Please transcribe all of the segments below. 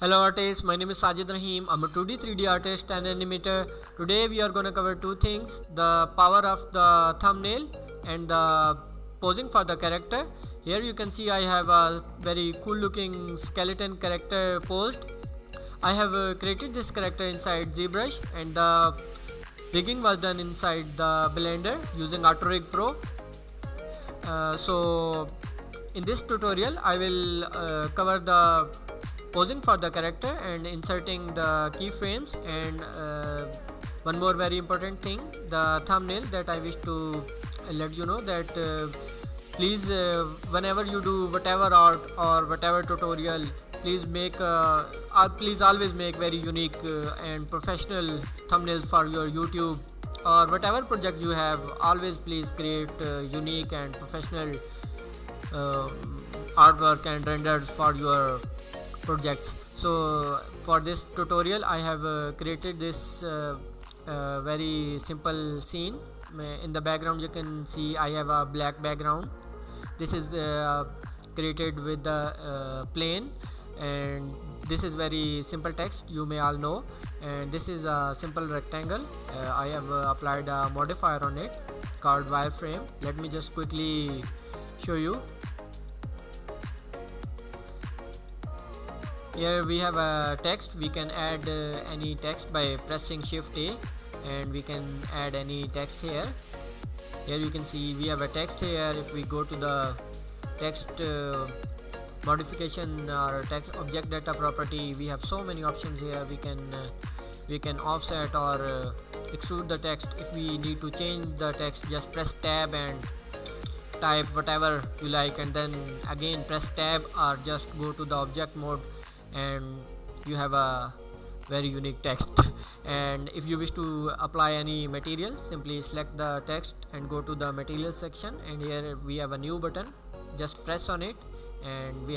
Hello artists, my name is Sajid Rahim. I'm a 2D 3D artist and animator. Today we are going to cover two things: the power of the thumbnail and the posing for the character. Here you can see I have a very cool looking skeleton character posed. I have created this character inside ZBrush, and the rigging was done inside the Blender using AutoRig Pro. So in this tutorial I will cover the posing for the character and inserting the keyframes, and one more very important thing, the thumbnail, that I wish to let you know that please whenever you do whatever art or whatever tutorial, please make please always make very unique and professional thumbnails for your YouTube or whatever project you have. Always please create unique and professional artwork and renders for your projects. So for this tutorial I have created this very simple scene. In the background you can see I have a black background. This is created with the plane, and this is very simple text, you may all know, and this is a simple rectangle. I have applied a modifier on it called wireframe. Let me just quickly show you. Here we have a text. We can add any text by pressing Shift A, and we can add any text here. Here you can see we have a text here. If we go to the text modification or text object data property, we have so many options here. We can offset or extrude the text. If we need to change the text, just press tab and type whatever you like, and then again press tab or just go to the object mode, and you have a very unique text. And if you wish to apply any material, simply select the text and go to the material section, and here we have a new button. Just press on it, and we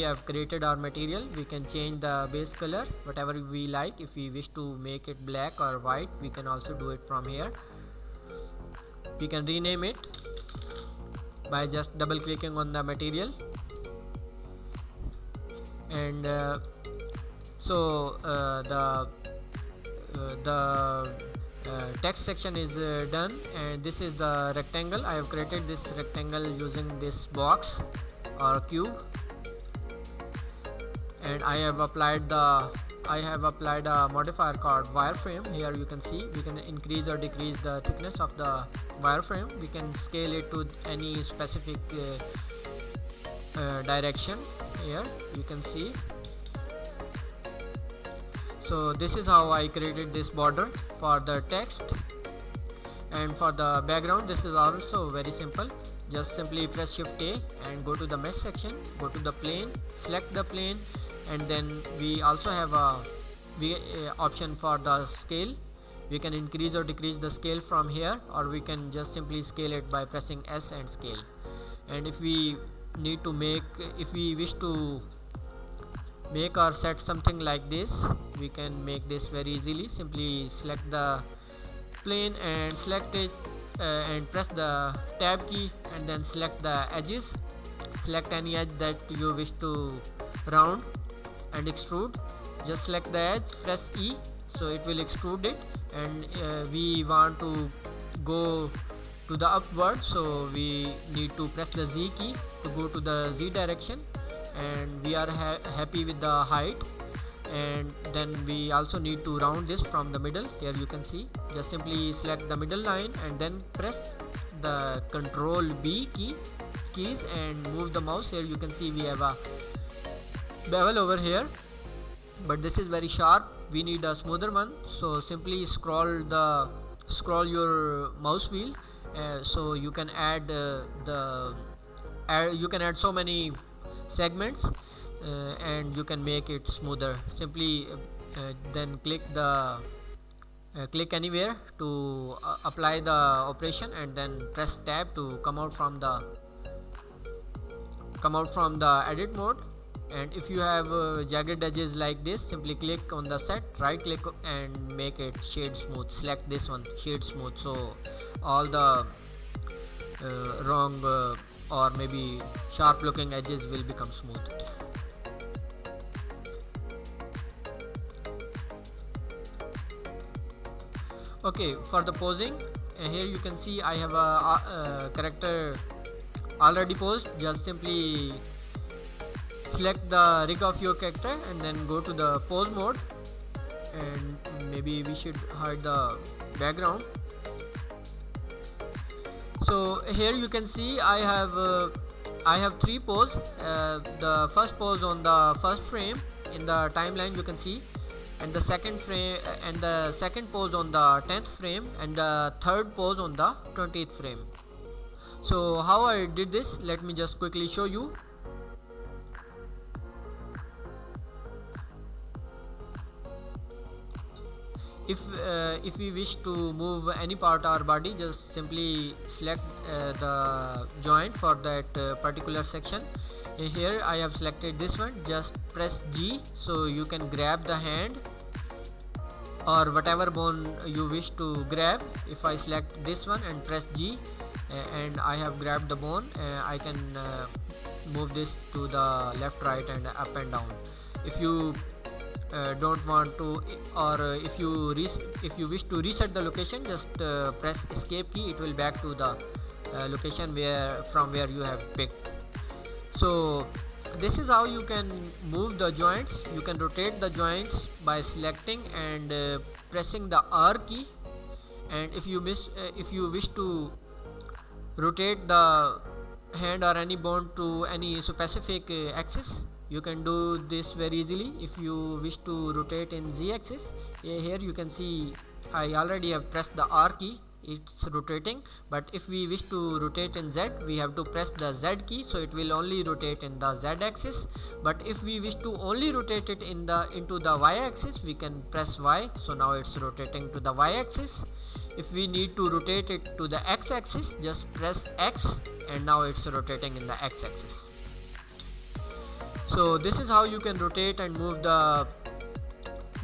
have created our material. We can change the base color whatever we like. If we wish to make it black or white, we can also do it from here. We can rename it by just double clicking on the material, and so the text section is done, and this is the rectangle. I have created this rectangle using this box or cube, and I have applied a modifier called wireframe. Here you can see we can increase or decrease the thickness of the wireframe. We can scale it to any specific direction. Here you can see. So this is how I created this border for the text, and for the background this is also very simple. Just simply press Shift A and go to the mesh section, go to the plane, select the plane, and then we also have a option for the scale. We can increase or decrease the scale from here, or we can just simply scale it by pressing S and scale. And if we wish to make or set something like this, we can make this very easily. Simply select the plane and select it and press the tab key, and then select the edges. Select any edge that you wish to round and extrude. Just select the edge, press E, so it will extrude it. And we want to go to the upward, so we need to press the Z key to go to the Z direction, and we are happy with the height. And then we also need to round this from the middle. Here you can see, just simply select the middle line and then press the Ctrl B keys and move the mouse. Here you can see we have a bevel over here, but this is very sharp. We need a smoother one, so simply scroll your mouse wheel, so you can add so many segments, and you can make it smoother. Simply then click anywhere to apply the operation, and then press tab to come out from the edit mode. And if you have jagged edges like this, simply click on the set, right click and make it shade smooth. Select this one, shade smooth, so all the wrong or maybe sharp looking edges will become smooth. Okay, for the posing, here you can see I have a character already posed. Just simply select the rig of your character and then go to the pose mode, and maybe we should hide the background. So here you can see I have three pose. The first pose on the first frame in the timeline you can see, and the second frame and the second pose on the 10th frame, and the third pose on the 20th frame. So how I did this, let me just quickly show you. If we wish to move any part of our body, just simply select the joint for that particular section. Here I have selected this one. Just press G so you can grab the hand or whatever bone you wish to grab. If I select this one and press G, and I have grabbed the bone, I can move this to the left, right, and up and down. If you don't want to, or if you wish to reset the location, just press escape key. It will back to the location from where you have picked. So this is how you can move the joints. You can rotate the joints by selecting and pressing the R key, and if you wish to rotate the hand or any bone to any specific axis, you can do this very easily. If you wish to rotate in Z axis, here you can see I already have pressed the R key, it's rotating. But if we wish to rotate in Z, we have to press the Z key, so it will only rotate in the Z axis. But if we wish to only rotate it into the Y axis, we can press Y, so now it's rotating to the Y axis. If we need to rotate it to the X axis, just press X, and now it's rotating in the X axis. So this is how you can rotate and move the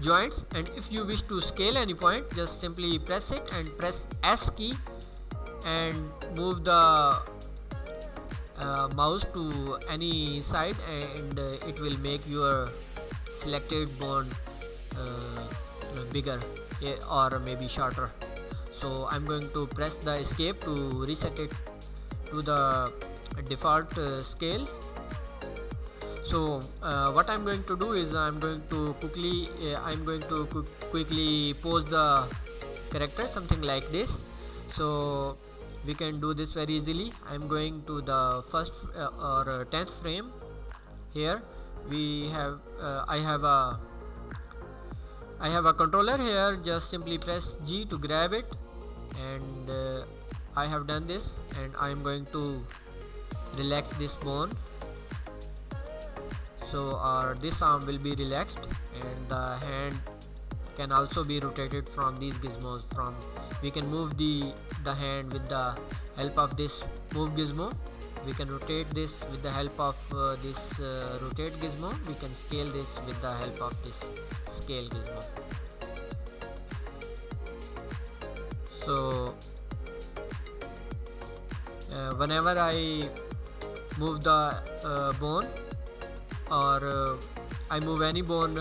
joints. And if you wish to scale any point, just simply press it and press S key and move the mouse to any side, and it will make your selected bone bigger or maybe shorter. So I'm going to press the escape to reset it to the default scale. So what I'm going to do is I'm going to quickly pose the character, something like this. So we can do this very easily. I'm going to the first or 10th frame. Here we have I have a controller here. Just simply press G to grab it, and I have done this, and I am going to relax this bone. So this arm will be relaxed, and the hand can also be rotated from these gizmos. We can move the hand with the help of this move gizmo. We can rotate this with the help of this rotate gizmo. We can scale this with the help of this scale gizmo. So whenever I move the bone, or I move any bone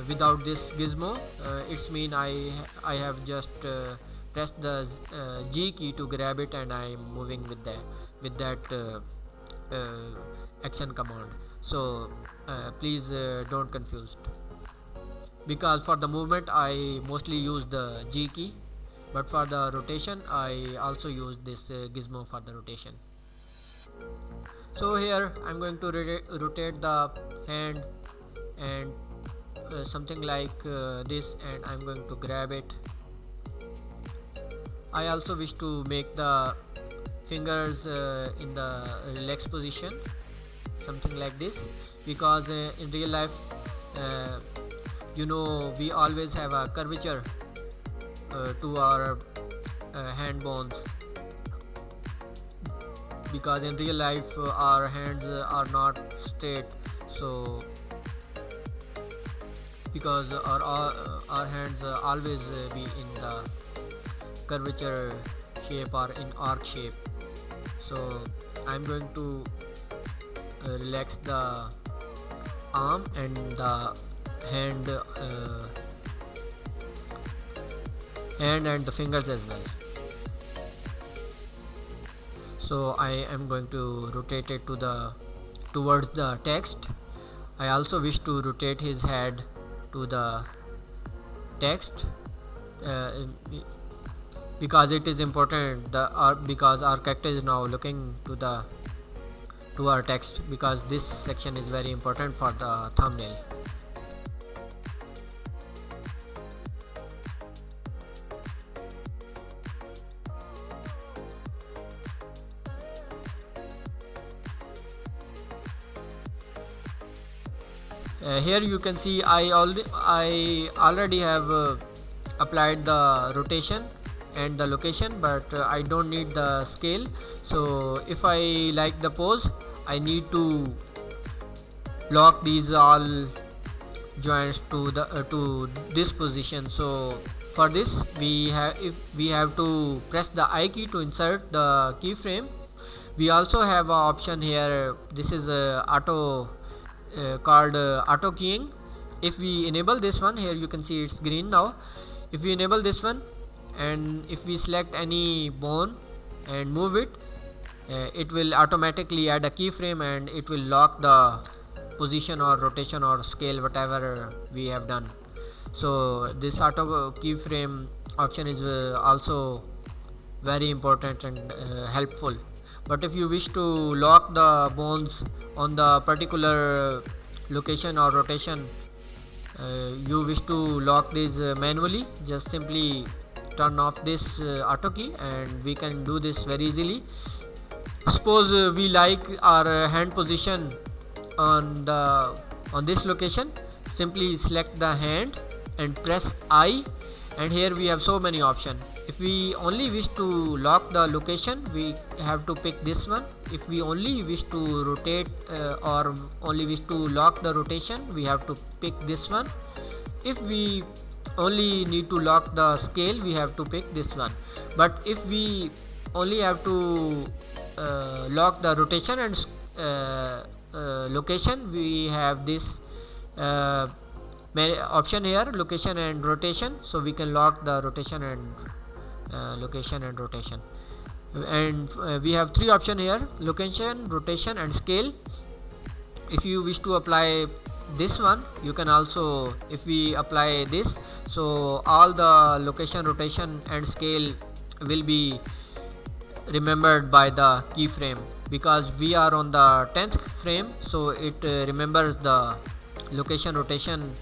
without this gizmo, it's mean I have just pressed the G key to grab it, and I am moving with that action command. So please don't confuse, because for the movement I mostly use the G key, but for the rotation I also use this gizmo for the rotation. So here I'm going to rotate the hand and something like this, and I'm going to grab it. I also wish to make the fingers in the relaxed position, something like this, because in real life we always have a curvature to our hand bones, because in real life our hands are not straight. So because our hands always be in the curvature shape or in arc shape. So I'm going to relax the arm and the hand and the fingers as well. So I am going to rotate it towards the text. I also wish to rotate his head to the text because it is important because our character is now looking to our text, because this section is very important for the thumbnail. Here you can see I already have applied the rotation and the location, but I don't need the scale. So if I like the pose, I need to lock these all joints to this position. So for this we have to press the I key to insert the keyframe. We also have an option here. This is called auto keying. If we enable this one, here you can see it's green now. If we enable this one and if we select any bone and move it, it will automatically add a keyframe and it will lock the position or rotation or scale, whatever we have done. So this auto keyframe option is also very important and helpful. But if you wish to lock the bones on the particular location or rotation, you wish to lock these manually, just simply turn off this auto key and we can do this very easily. Suppose we like our hand position on this location, simply select the hand and press I, and here we have so many options. If we only wish to lock the location, we have to pick this one. If we only wish to rotate or only wish to lock the rotation, we have to pick this one. If we only need to lock the scale, we have to pick this one. But if we only have to lock the rotation and location, we have this option here, location and rotation. So we can lock the rotation and location and rotation, and we have three options here: location, rotation and scale. If you wish to apply this one, you can also, if we apply this, so all the location, rotation and scale will be remembered by the keyframe, because we are on the 10th frame, so it remembers the location, rotation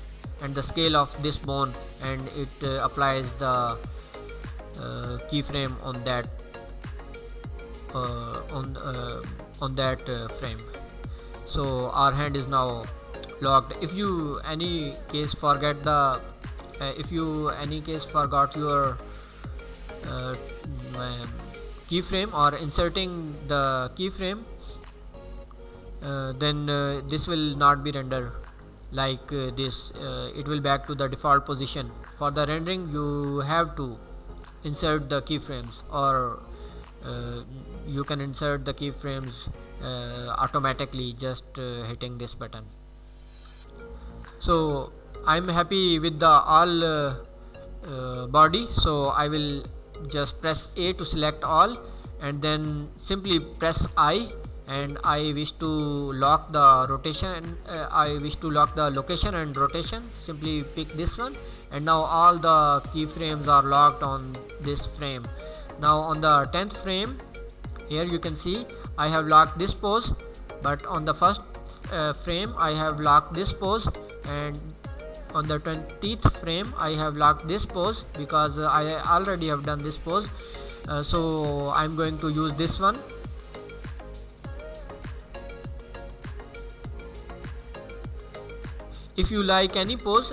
and the scale of this bone, and it applies the keyframe on that frame. So our hand is now locked. If you any case forgot your keyframe or inserting the keyframe, then this will not be rendered like this. It will back to the default position. For the rendering, you have to insert the keyframes, or you can insert the keyframes automatically just hitting this button. So I'm happy with the all body, so I will just press A to select all and then simply press I, and I wish to lock the rotation, I wish to lock the location and rotation, simply pick this one, and now all the keyframes are locked on this frame. Now on the 10th frame, here you can see I have locked this pose, but on the first frame I have locked this pose, and on the 20th frame I have locked this pose because I already have done this pose. So I'm going to use this one. If you like any pose,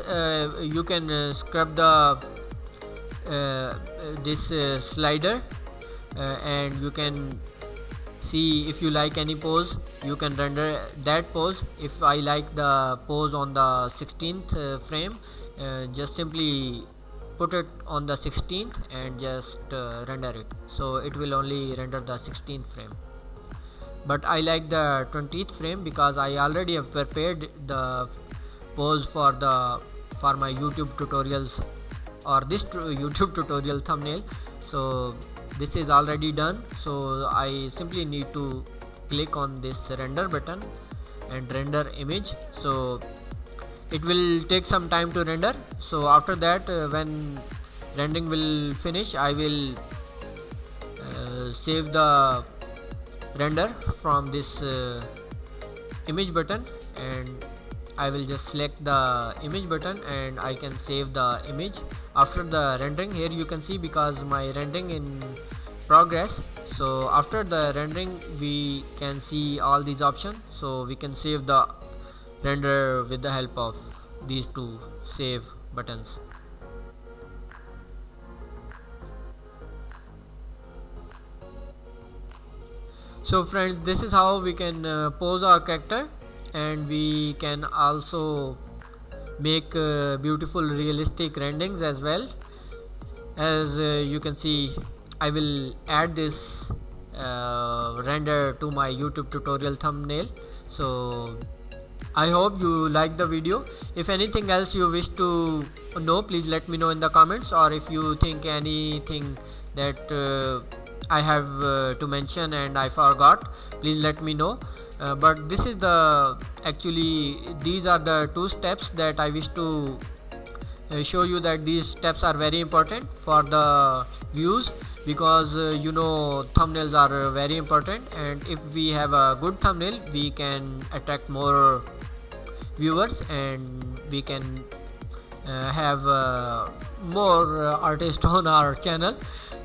you can scrub the this slider, and you can see if you like any pose, you can render that pose. If I like the pose on the 16th frame, just simply put it on the 16th and just render it, so it will only render the 16th frame. But I like the 20th frame because I already have prepared the pose for my YouTube tutorials or this YouTube tutorial thumbnail. So this is already done, so I simply need to click on this render button and render image. So it will take some time to render. So after that, when rendering will finish, I will save the render from this image button, and I will just select the image button and I can save the image. After the rendering, here you can see because my rendering in progress. So after the rendering we can see all these options, so we can save the render with the help of these two save buttons. So friends, this is how we can pose our character, and we can also make beautiful realistic renderings as well. As you can see, I will add this render to my YouTube tutorial thumbnail. So I hope you like the video. If anything else you wish to know, please let me know in the comments, or if you think anything that I have to mention and I forgot, please let me know. But this is these are the two steps that I wish to show you, that these steps are very important for the views, because thumbnails are very important, and if we have a good thumbnail we can attract more viewers, and we can have more artists on our channel.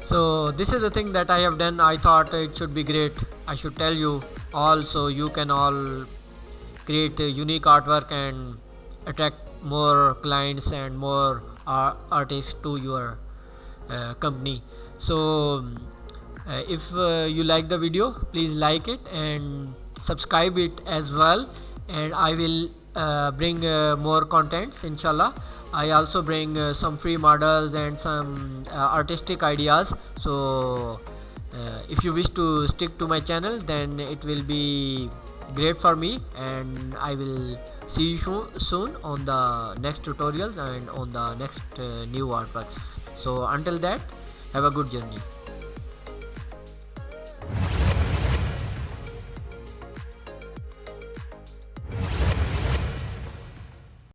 So this is the thing that I have done. I thought it should be great, I should tell you all, so you can all create a unique artwork and attract more clients and more artists to your company. So if you like the video, please like it and subscribe it as well, and I will bring more contents, inshallah. I also bring some free models and some artistic ideas. So if you wish to stick to my channel, then it will be great for me, and I will see you soon on the next tutorials and on the next new artworks. So until that, have a good journey.